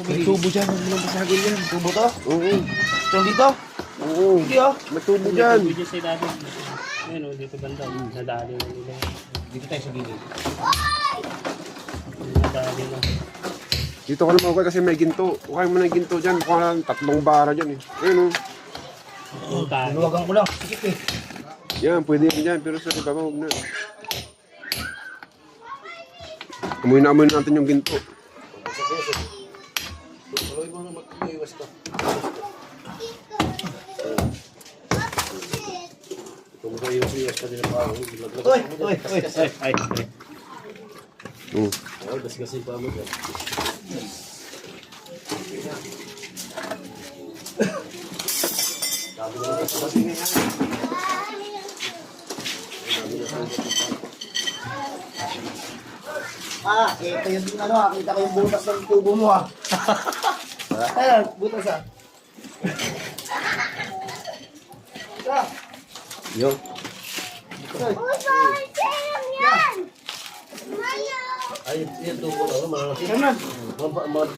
May tubo dyan, huwag mo lang basagin yan. Tubo to? Oo. Itong dito? Oo. Hindi oh. May tubo dyan. Video sa ilalim. Ayun o, dito banda. Nadali na nila. Dito tayo sa gilid. Nadali na. Dito ka naman kasi may ginto. Huwag mo na yung ginto dyan. Mukhang 3 bara dyan eh. Ayun o. Oo, tayo. Luwagan ko lang. Sikip eh. Yan, pwede yan dyan. Pero sa iba, huwag na. Amoy natin yung ginto. Tuloy mo na mag-iwas ka. Kung mag-iwas ka din ang pao. Uy! Ay. Oo. Ay, gas-gasin pa mo dyan. Sabi naman gas-gasin nga yan. Ito yung ano, kita ko yung butas ng tubo mo Ayan, butas Yo. Ay, yung tubo na, malalaki.